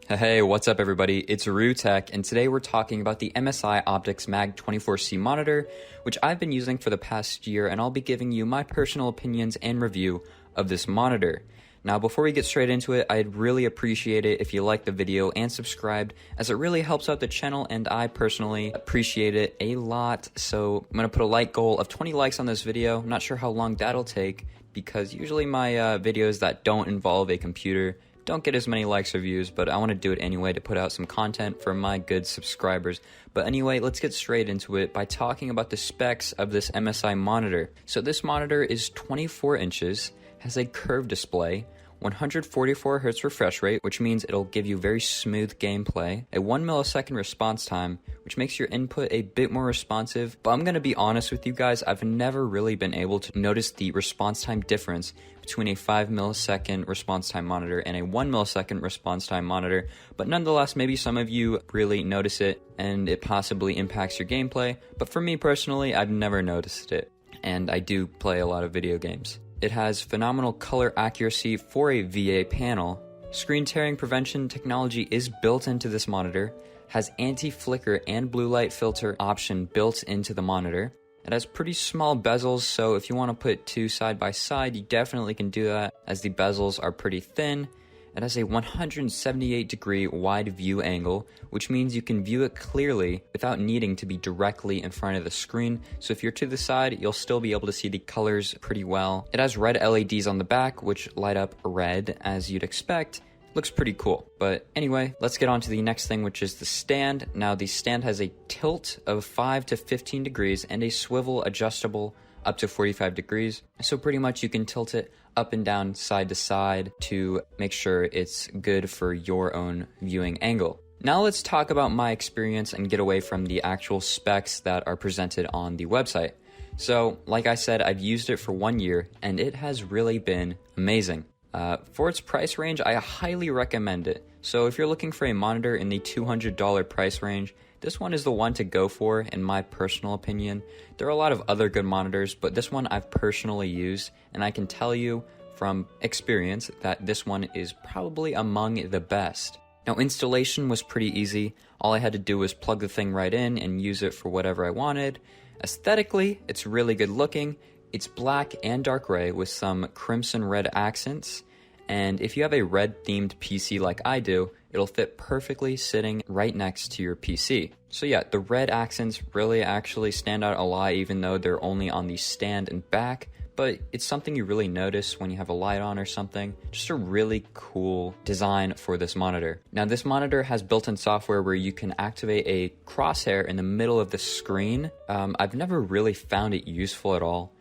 Hey, what's up everybody? It's Tech, and today we're talking about the MSI Optix MAG24C monitor, which I've been using for the past year, and I'll be giving you my personal opinions and review of this monitor. Now, before we get straight into it, I'd really appreciate it if you liked the video and subscribed, as it really helps out the channel, and I personally appreciate it a lot. So I'm going to put a like goal of 20 likes on this video. I'm not sure how long that'll take, because usually my videos that don't involve a computer don't get as many likes or views, but I want to do it anyway to put out some content for my good subscribers. But anyway, let's get straight into it by talking about the specs of this MSI monitor. So this monitor is 24 inches, has a curved display, 144 Hz refresh rate, which means it'll give you very smooth gameplay, a 1 millisecond response time, which makes your input a bit more responsive. But I'm going to be honest with you guys, I've never really been able to notice the response time difference between a 5 millisecond response time monitor and a 1 millisecond response time monitor. But nonetheless, maybe some of you really notice it and it possibly impacts your gameplay. But for me personally, I've never noticed it, and I do play a lot of video games. It has phenomenal color accuracy for a VA panel. Screen tearing prevention technology is built into this monitor, has anti-flicker and blue light filter option built into the monitor. It has pretty small bezels, so if you want to put two side by side, you definitely can do that, as the bezels are pretty thin. It has a 178-degree wide view angle, which means you can view it clearly without needing to be directly in front of the screen. So if you're to the side, you'll still be able to see the colors pretty well. It has red LEDs on the back, which light up red as you'd expect. Looks pretty cool. But anyway, let's get on to the next thing, which is the stand. Now, the stand has a tilt of 5 to 15 degrees and a swivel adjustable up to 45 degrees. So pretty much you can tilt it up and down, side to side, to make sure it's good for your own viewing angle. Now let's talk about my experience and get away from the actual specs that are presented on the website. So, like I said, I've used it for 1 year, and it has really been amazing. For its price range, I highly recommend it. So if you're looking for a monitor in the $200 price range, this one is the one to go for, in my personal opinion. There are a lot of other good monitors, but this one I've personally used, and I can tell you from experience that this one is probably among the best. Now, installation was pretty easy. All I had to do was plug the thing right in and use it for whatever I wanted. Aesthetically, it's really good looking. It's black and dark gray with some crimson red accents. And if you have a red themed PC like I do, it'll fit perfectly sitting right next to your PC. So yeah, the red accents really actually stand out a lot, even though they're only on the stand and back. But it's something you really notice when you have a light on or something. Just a really cool design for this monitor. Now, this monitor has built-in software where you can activate a crosshair in the middle of the screen. I've never really found it useful at all,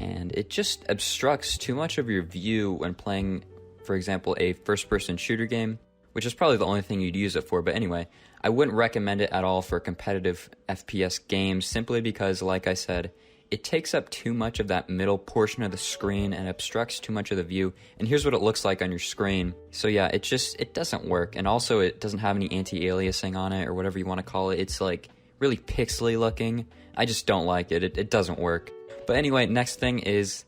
and it just obstructs too much of your view when playing, for example, a first-person shooter game, which is probably the only thing you'd use it for. But anyway, I wouldn't recommend it at all for competitive FPS games, simply because, like I said, it takes up too much of that middle portion of the screen and obstructs too much of the view. And here's what it looks like on your screen. So yeah, it doesn't work. And also, it doesn't have any anti-aliasing on it, or whatever you want to call it. It's like really pixely looking. I just don't like it. It doesn't work. But anyway, next thing is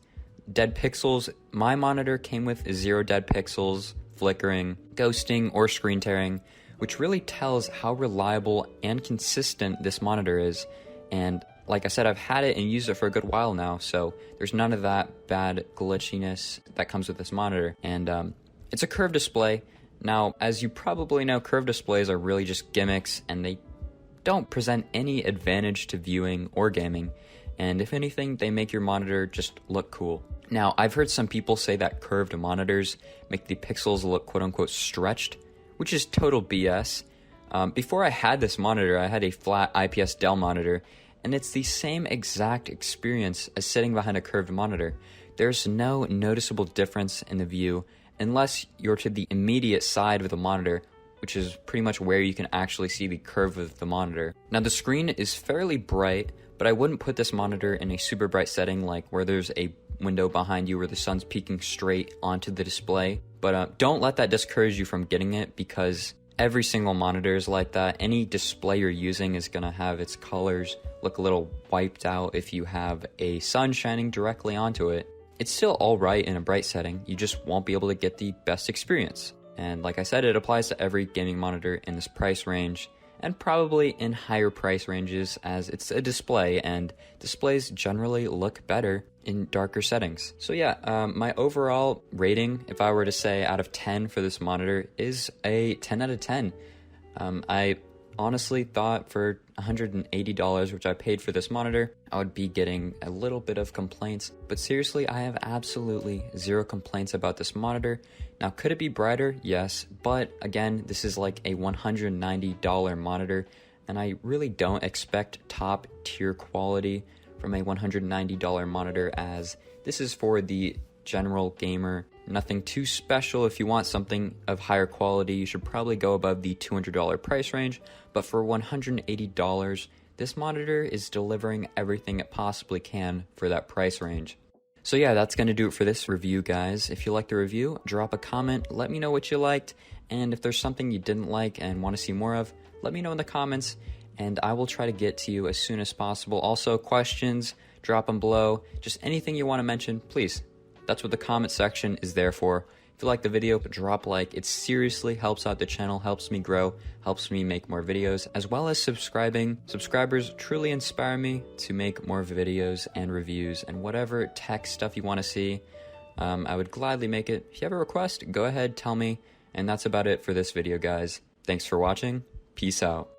dead pixels. My monitor came with 0 dead pixels, flickering, ghosting, or screen tearing, which really tells how reliable and consistent this monitor is. And like I said, I've had it and used it for a good while now, so there's none of that bad glitchiness that comes with this monitor. And it's a curved display. Now, as you probably know, curved displays are really just gimmicks, and they don't present any advantage to viewing or gaming. And if anything, they make your monitor just look cool. Now, I've heard some people say that curved monitors make the pixels look quote-unquote stretched, which is total BS. Before I had this monitor, I had a flat IPS Dell monitor, and it's the same exact experience as sitting behind a curved monitor. There's no noticeable difference in the view unless you're to the immediate side of the monitor, which is pretty much where you can actually see the curve of the monitor. Now, the screen is fairly bright, but I wouldn't put this monitor in a super bright setting, like where there's a window behind you where the sun's peeking straight onto the display. But don't let that discourage you from getting it, because every single monitor is like that. Any display you're using is going to have its colors look a little wiped out if you have a sun shining directly onto it. It's still alright in a bright setting, you just won't be able to get the best experience. And like I said, it applies to every gaming monitor in this price range, and probably in higher price ranges, as it's a display and displays generally look better in darker settings. So yeah, my overall rating, if I were to say out of 10 for this monitor, is a 10 out of 10. I honestly thought for $180, which I paid for this monitor, I would be getting a little bit of complaints, but seriously, I have absolutely zero complaints about this monitor. Now, could it be brighter? Yes, but again, this is like a $190 monitor, and I really don't expect top tier quality from a $190 monitor, as this is for the general gamer. Nothing too special. If you want something of higher quality, you should probably go above the $200 price range, but for $180, this monitor is delivering everything it possibly can for that price range. So yeah, that's going to do it for this review, guys. If you liked the review, drop a comment, let me know what you liked, and if there's something you didn't like and want to see more of, let me know in the comments, and I will try to get to you as soon as possible. Also, questions, drop them below. Just anything you want to mention, please. That's what the comment section is there for. If you like the video, drop a like. It seriously helps out the channel, helps me grow, helps me make more videos, as well as subscribing. Subscribers truly inspire me to make more videos and reviews and whatever tech stuff you want to see. I would gladly make it. If you have a request, go ahead, tell me. And that's about it for this video, guys. Thanks for watching. Peace out.